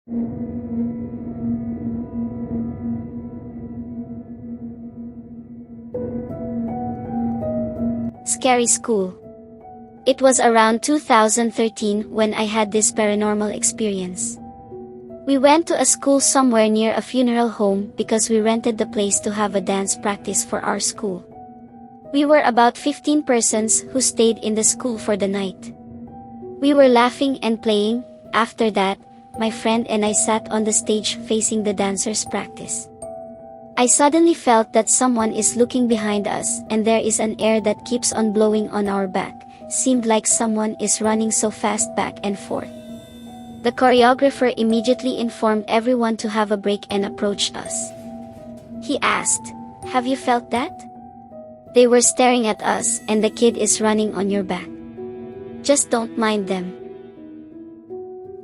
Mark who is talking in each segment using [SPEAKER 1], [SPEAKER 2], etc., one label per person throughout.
[SPEAKER 1] Scary school. It was around 2013 when I had this paranormal experience. We went to a school somewhere near a funeral home because we rented the place to have a dance practice for our school. We were about 15 persons who stayed in the school for the night. We were laughing and playing. After that, my friend and I sat on the stage facing the dancers' practice. I suddenly felt that someone is looking behind us and there is an air that keeps on blowing on our back. Seemed like someone is running so fast back and forth. The choreographer immediately informed everyone to have a break and approached us. He asked, "Have you felt that? They were staring at us and the kid is running on your back. Just don't mind them."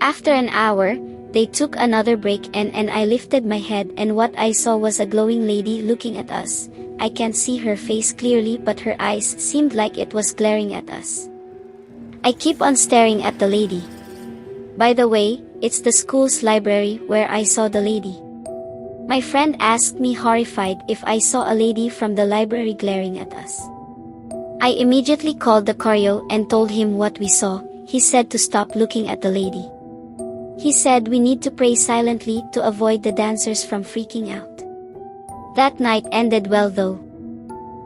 [SPEAKER 1] After an hour, they took another break and I lifted my head and what I saw was a glowing lady looking at us. I can't see her face clearly but her eyes seemed like it was glaring at us. I keep on staring at the lady. By the way, it's the school's library where I saw the lady. My friend asked me horrified if I saw a lady from the library glaring at us. I immediately called the choreo and told him what we saw. He said to stop looking at the lady. He said we need to pray silently to avoid the dancers from freaking out. That night ended well though.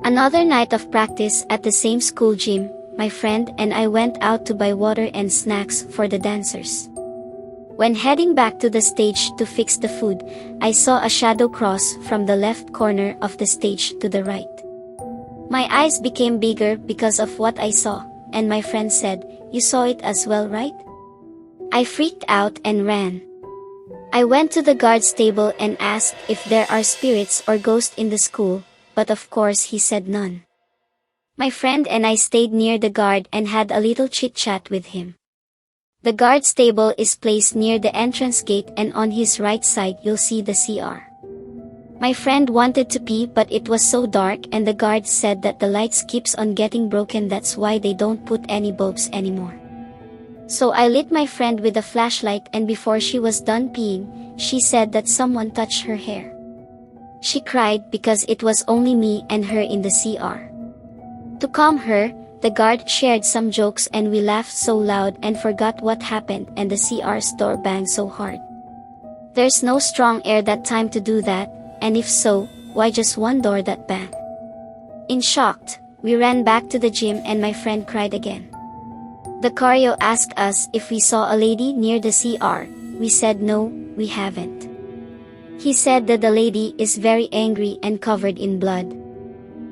[SPEAKER 1] Another night of practice at the same school gym, my friend and I went out to buy water and snacks for the dancers. When heading back to the stage to fix the food, I saw a shadow cross from the left corner of the stage to the right. My eyes became bigger because of what I saw, and my friend said, "You saw it as well, right?" I freaked out and ran. I went to the guard's table and asked if there are spirits or ghosts in the school, but of course he said none. My friend and I stayed near the guard and had a little chit-chat with him. The guard's table is placed near the entrance gate and on his right side you'll see the CR. My friend wanted to pee but it was so dark and the guard said that the lights keeps on getting broken, that's why they don't put any bulbs anymore. So I lit my friend with a flashlight and before she was done peeing, she said that someone touched her hair. She cried because it was only me and her in the CR. To calm her, the guard shared some jokes and we laughed so loud and forgot what happened and the CR's door banged so hard. There's no strong air that time to do that, and if so, why just one door that banged? In shocked, we ran back to the gym and my friend cried again. The choreo asked us if we saw a lady near the CR. We said no, we haven't. He said that the lady is very angry and covered in blood.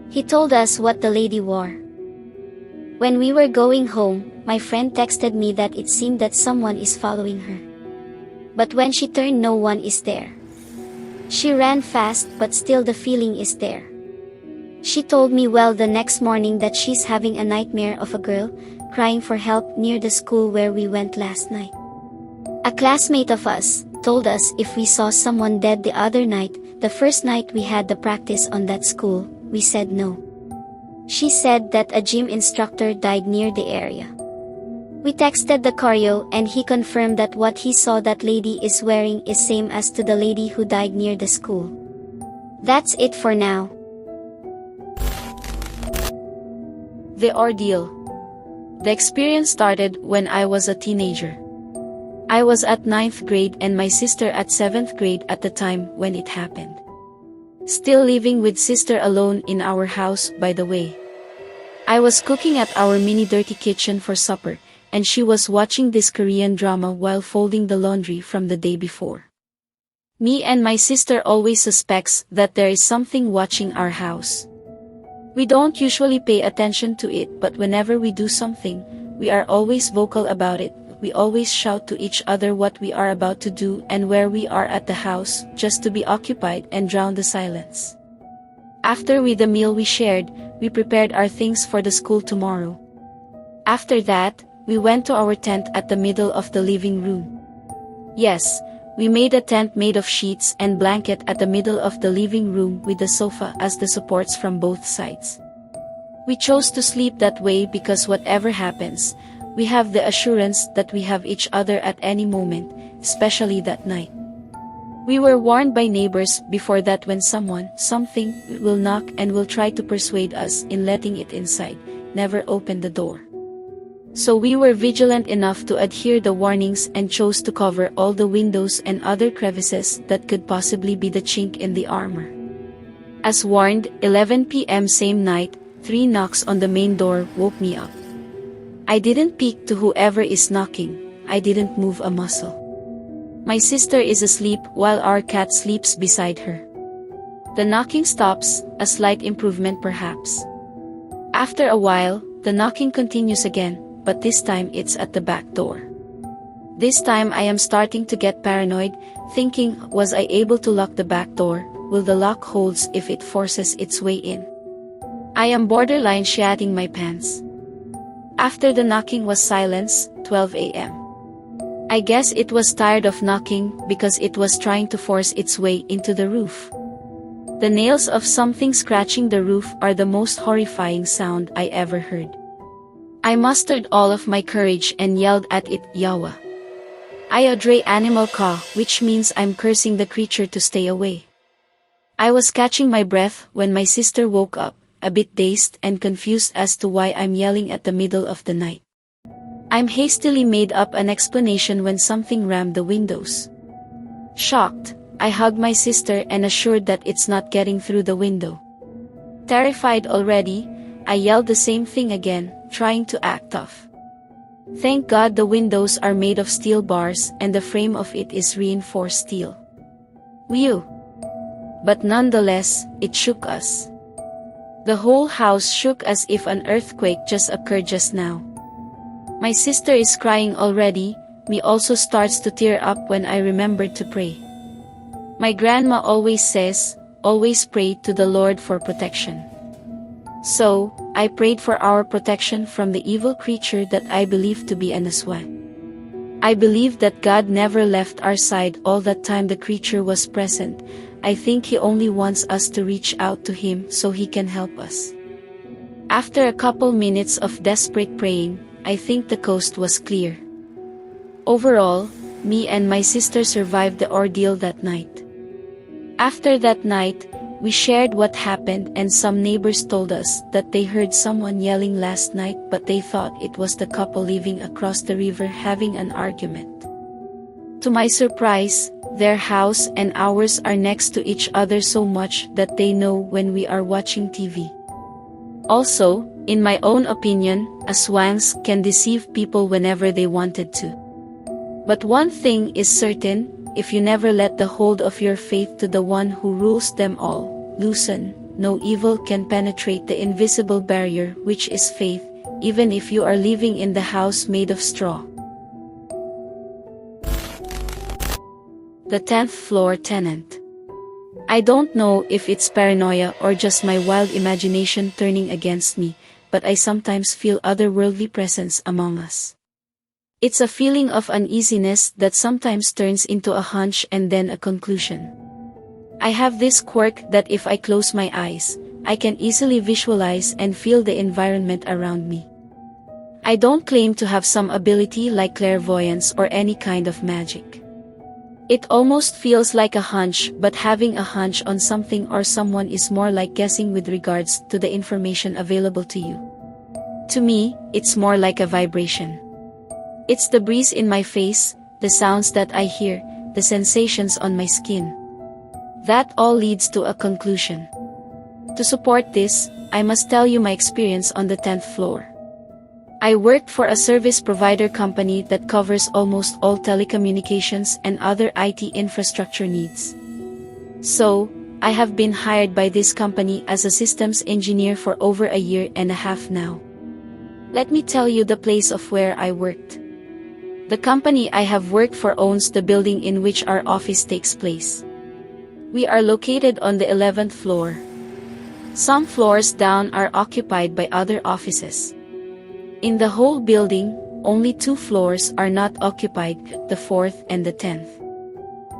[SPEAKER 1] He told us what the lady wore. When we were going home, my friend texted me that it seemed that someone is following her. But when she turned, no one is there. She ran fast but still the feeling is there. She told me well the next morning that she's having a nightmare of a girl crying for help near the school where we went last night. A classmate of us told us if we saw someone dead the other night, the first night we had the practice on that school. We said no. She said that a gym instructor died near the area. We texted the choreo and he confirmed that what he saw that lady is wearing is same as to the lady who died near the school. That's it for now.
[SPEAKER 2] The ordeal. The experience started when I was a teenager. I was at 9th grade and my sister at 7th grade at the time when it happened. Still living with sister alone in our house, by the way. I was cooking at our mini dirty kitchen for supper, and she was watching this Korean drama while folding the laundry from the day before. Me and my sister always suspects that there is something watching our house. We don't usually pay attention to it, but whenever we do something, we are always vocal about it. We always shout to each other what we are about to do and where we are at the house, just to be occupied and drown the silence. After the meal we shared, we prepared our things for the school tomorrow. After that, we went to our tent at the middle of the living room. Yes, we made a tent made of sheets and blanket at the middle of the living room with the sofa as the supports from both sides. We chose to sleep that way because whatever happens, We have the assurance that we have each other at any moment, especially that night. We were warned by neighbors before that when someone, something, will knock and will try to persuade us in letting it inside, never open the door. So we were vigilant enough to adhere the warnings and chose to cover all the windows and other crevices that could possibly be the chink in the armor. As warned, 11 p.m. same night, 3 knocks on the main door woke me up. I didn't peek to whoever is knocking, I didn't move a muscle. My sister is asleep while our cat sleeps beside her. The knocking stops, a slight improvement perhaps. After a while, the knocking continues again, but this time it's at the back door. This time I am starting to get paranoid, thinking, was I able to lock the back door? Will the lock holds if it forces its way in? I am borderline shitting my pants. After the knocking was silence, 12 a.m. I guess it was tired of knocking because it was trying to force its way into the roof. The nails of something scratching the roof are the most horrifying sound I ever heard. I mustered all of my courage and yelled at it, Yawa. I odre animal ka, which means I'm cursing the creature to stay away. I was catching my breath when my sister woke up, a bit dazed and confused as to why I'm yelling at the middle of the night. I'm hastily made up an explanation when something rammed the windows. Shocked, I hugged my sister and assured that it's not getting through the window. Terrified already, I yelled the same thing again, trying to act tough. Thank God the windows are made of steel bars and the frame of it is reinforced steel. Whew! But nonetheless, it shook us. The whole house shook as if an earthquake just occurred just now. My sister is crying already, me also starts to tear up when I remembered to pray. My grandma always says, always pray to the Lord for protection. So, I prayed for our protection from the evil creature that I believe to be an aswang. I believe that God never left our side all that time the creature was present. I think He only wants us to reach out to Him so He can help us. After a couple minutes of desperate praying, I think the coast was clear. Overall, me and my sister survived the ordeal that night. After that night, we shared what happened and some neighbors told us that they heard someone yelling last night but they thought it was the couple living across the river having an argument. To my surprise, their house and ours are next to each other so much that they know when we are watching TV. Also, in my own opinion, aswangs can deceive people whenever they wanted to. But one thing is certain, if you never let the hold of your faith to the one who rules them all loosen, no evil can penetrate the invisible barrier which is faith, even if you are living in the house made of straw. The 10th floor tenant. I don't know if it's paranoia or just my wild imagination turning against me, but I sometimes feel otherworldly presence among us. It's a feeling of uneasiness that sometimes turns into a hunch and then a conclusion. I have this quirk that if I close my eyes, I can easily visualize and feel the environment around me. I don't claim to have some ability like clairvoyance or any kind of magic. It almost feels like a hunch, but having a hunch on something or someone is more like guessing with regards to the information available to you. To me, it's more like a vibration. It's the breeze in my face, the sounds that I hear, the sensations on my skin. That all leads to a conclusion. To support this, I must tell you my experience on the 10th floor. I worked for a service provider company that covers almost all telecommunications and other IT infrastructure needs. So, I have been hired by this company as a systems engineer for over a year and a half now. Let me tell you the place of where I worked. The company I have worked for owns the building in which our office takes place. We are located on the 11th floor. Some floors down are occupied by other offices. In the whole building, only 2 floors are not occupied, the 4th and the 10th.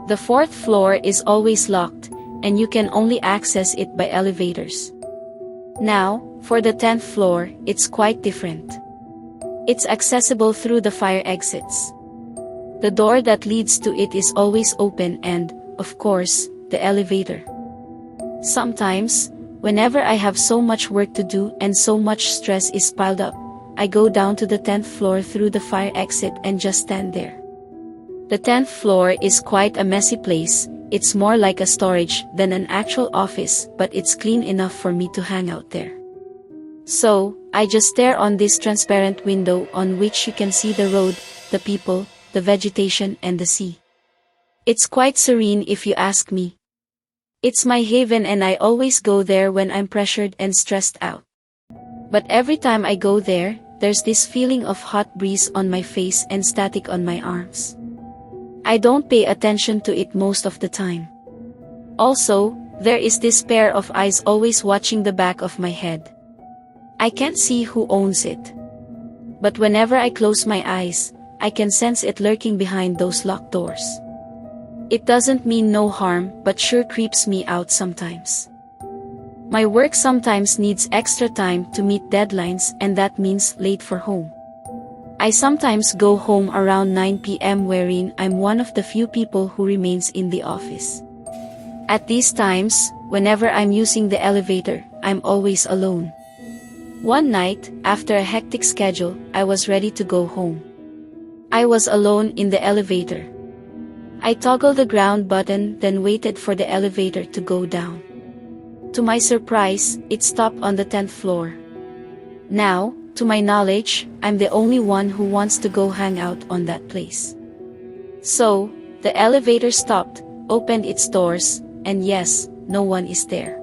[SPEAKER 2] The 4th floor is always locked, and you can only access it by elevators. Now, for the 10th floor, it's quite different. It's accessible through the fire exits. The door that leads to it is always open and, of course, the elevator. Sometimes, whenever I have so much work to do and so much stress is piled up, I go down to the 10th floor through the fire exit and just stand there. The 10th floor is quite a messy place. It's more like a storage than an actual office, but it's clean enough for me to hang out there. So, I just stare on this transparent window on which you can see the road, the people, the vegetation and the sea. It's quite serene if you ask me. It's my haven and I always go there when I'm pressured and stressed out. But every time I go there, there's this feeling of hot breeze on my face and static on my arms. I don't pay attention to it most of the time. Also, there is this pair of eyes always watching the back of my head. I can't see who owns it. But whenever I close my eyes, I can sense it lurking behind those locked doors. It doesn't mean no harm, but sure creeps me out sometimes. My work sometimes needs extra time to meet deadlines and that means late for home. I sometimes go home around 9 p.m. wherein I'm one of the few people who remains in the office. At these times, whenever I'm using the elevator, I'm always alone. One night, after a hectic schedule, I was ready to go home. I was alone in the elevator. I toggled the ground button, then waited for the elevator to go down. To my surprise, it stopped on the 10th floor. Now, to my knowledge, I'm the only one who wants to go hang out on that place. So, the elevator stopped, opened its doors, and yes, no one is there.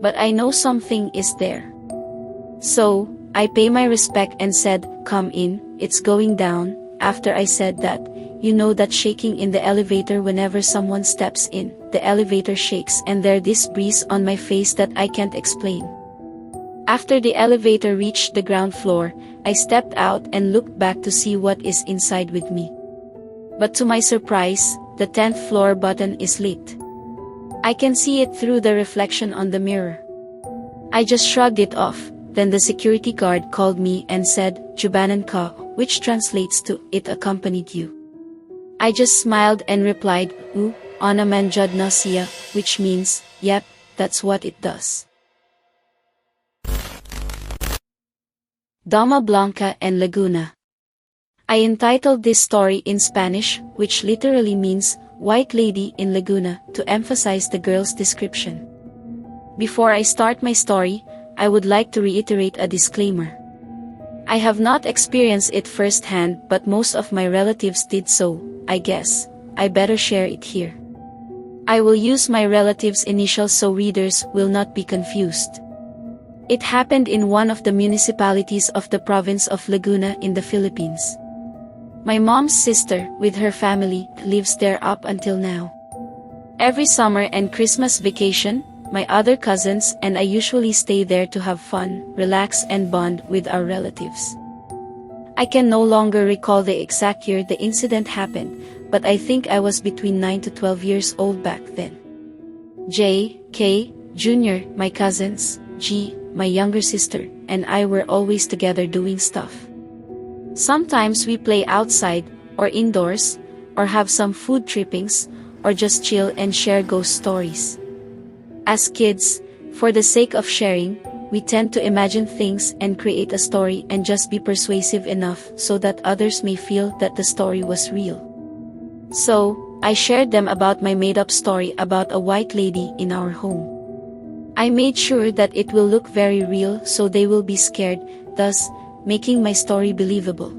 [SPEAKER 2] But I know something is there. So, I pay my respect and said, "Come in, it's going down." After I said that, you know that shaking in the elevator whenever someone steps in, the elevator shakes and there's this breeze on my face that I can't explain. After the elevator reached the ground floor, I stepped out and looked back to see what is inside with me. But to my surprise, the 10th floor button is lit. I can see it through the reflection on the mirror. I just shrugged it off. Then the security guard called me and said, "Jubanan ka," which translates to, "It accompanied you." I just smiled and replied, "Ana manjad na siya," which means, "Yep, that's what it does." Dama Blanca and Laguna. I entitled this story in Spanish, which literally means, "White Lady in Laguna," to emphasize the girl's description. Before I start my story, I would like to reiterate a disclaimer. I have not experienced it firsthand, but most of my relatives did, so I guess I better share it here. I will use my relatives' initials so readers will not be confused. It happened in one of the municipalities of the province of Laguna in the Philippines. My mom's sister, with her family, lives there up until now. Every summer and Christmas vacation, my other cousins and I usually stay there to have fun, relax and bond with our relatives. I can no longer recall the exact year the incident happened, but I think I was between 9 to 12 years old back then. J, K, Jr., my cousins, G, my younger sister, and I were always together doing stuff. Sometimes we play outside, or indoors, or have some food trippings, or just chill and share ghost stories. As kids, for the sake of sharing, we tend to imagine things and create a story and just be persuasive enough so that others may feel that the story was real. So, I shared them about my made-up story about a white lady in our home. I made sure that it will look very real so they will be scared, thus, making my story believable.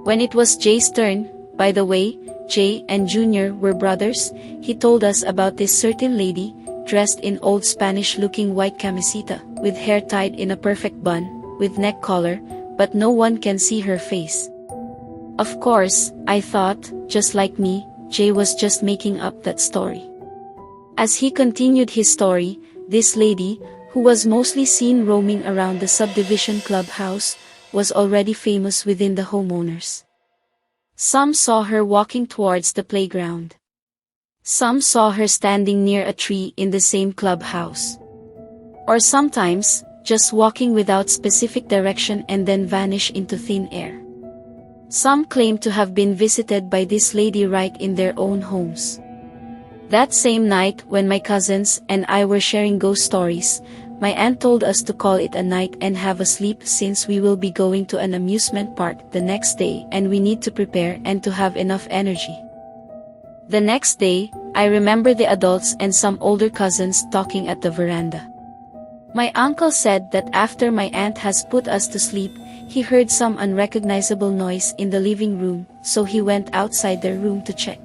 [SPEAKER 2] When it was Jay's turn, by the way, Jay and Junior were brothers, he told us about this certain lady, dressed in old Spanish-looking white camiseta, with hair tied in a perfect bun, with neck collar, but no one can see her face. Of course, I thought, just like me, Jay was just making up that story. As he continued his story, this lady, who was mostly seen roaming around the subdivision clubhouse, was already famous within the homeowners. Some saw her walking towards the playground. Some saw her standing near a tree in the same clubhouse. Or sometimes, just walking without specific direction and then vanish into thin air. Some claim to have been visited by this lady right in their own homes. That same night, when my cousins and I were sharing ghost stories, my aunt told us to call it a night and have a sleep since we will be going to an amusement park the next day and we need to prepare and to have enough energy. The next day, I remember the adults and some older cousins talking at the veranda. My uncle said that after my aunt has put us to sleep, he heard some unrecognizable noise in the living room, so he went outside their room to check.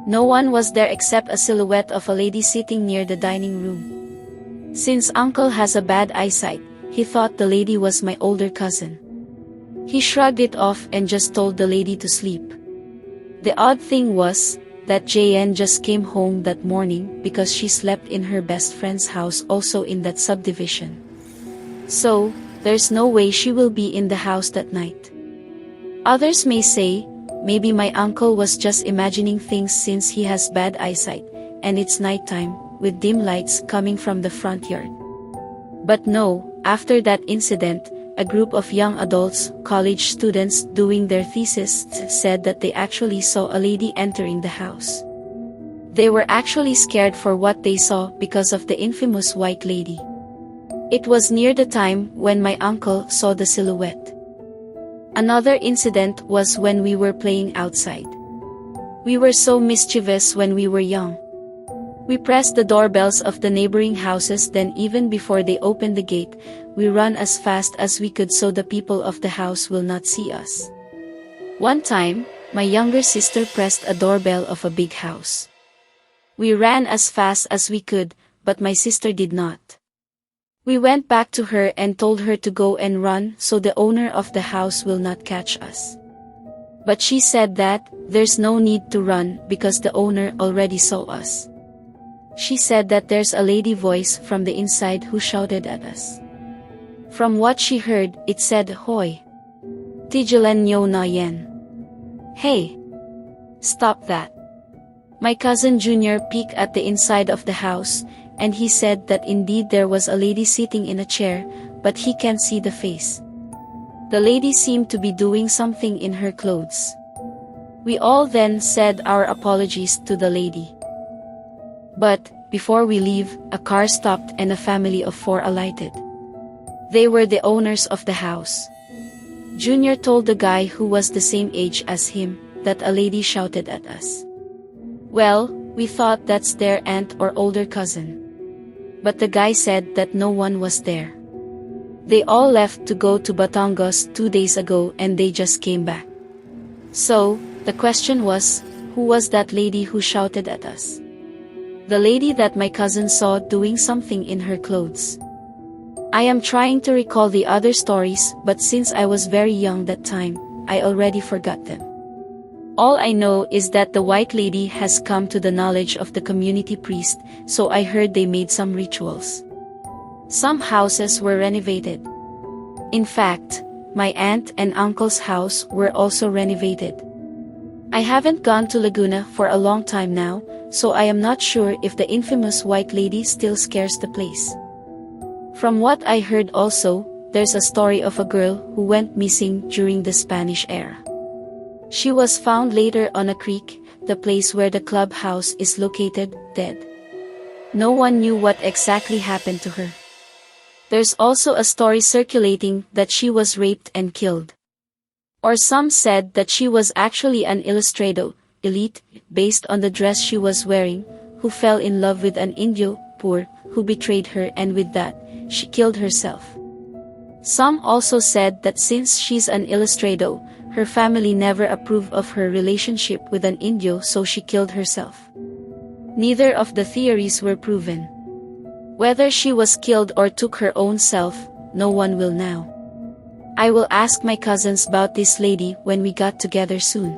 [SPEAKER 2] No one was there except a silhouette of a lady sitting near the dining room. Since uncle has a bad eyesight, he thought the lady was my older cousin. He shrugged it off and just told the lady to sleep. The odd thing was that Jayen just came home that morning because she slept in her best friend's house also in that subdivision. So, there's no way she will be in the house that night. Others may say, maybe my uncle was just imagining things since he has bad eyesight, and it's nighttime, with dim lights coming from the front yard. But no, after that incident, a group of young adults, college students doing their thesis, said that they actually saw a lady entering the house. They were actually scared for what they saw because of the infamous white lady. It was near the time when my uncle saw the silhouette. Another incident was when we were playing outside. We were so mischievous when we were young. We pressed the doorbells of the neighboring houses, then even before they opened the gate, we ran as fast as we could so the people of the house will not see us. One time, my younger sister pressed a doorbell of a big house. We ran as fast as we could, but my sister did not. We went back to her and told her to go and run so the owner of the house will not catch us. But she said that there's no need to run because the owner already saw us. She said that there's a lady voice from the inside who shouted at us. From what she heard, it said, "Hoy! Tigilan nyo na yan. Hey! Stop that." My cousin Junior peeked at the inside of the house, and he said that indeed there was a lady sitting in a chair, but he can't see the face. The lady seemed to be doing something in her clothes. We all then said our apologies to the lady. But, before we leave, a car stopped and a family of 4 alighted. They were the owners of the house. Junior told the guy who was the same age as him, that a lady shouted at us. Well, we thought that's their aunt or older cousin. But the guy said that no one was there. They all left to go to Batangas 2 days ago and they just came back. So, the question was, who was that lady who shouted at us? The lady that my cousin saw doing something in her clothes. I am trying to recall the other stories, but since I was very young that time, I already forgot them. All I know is that the white lady has come to the knowledge of the community priest, so I heard they made some rituals. Some houses were renovated. In fact, my aunt and uncle's house were also renovated. I haven't gone to Laguna for a long time now, so I am not sure if the infamous white lady still scares the place. From what I heard also, there's a story of a girl who went missing during the Spanish era. She was found later on a creek, the place where the clubhouse is located, dead. No one knew what exactly happened to her. There's also a story circulating that she was raped and killed. Or some said that she was actually an ilustrado, elite, based on the dress she was wearing, who fell in love with an Indio, poor, who betrayed her, and with that, she killed herself. Some also said that since she's an ilustrado, her family never approved of her relationship with an Indio, so she killed herself. Neither of the theories were proven. Whether she was killed or took her own self, no one will know. I will ask my cousins about this lady when we got together soon.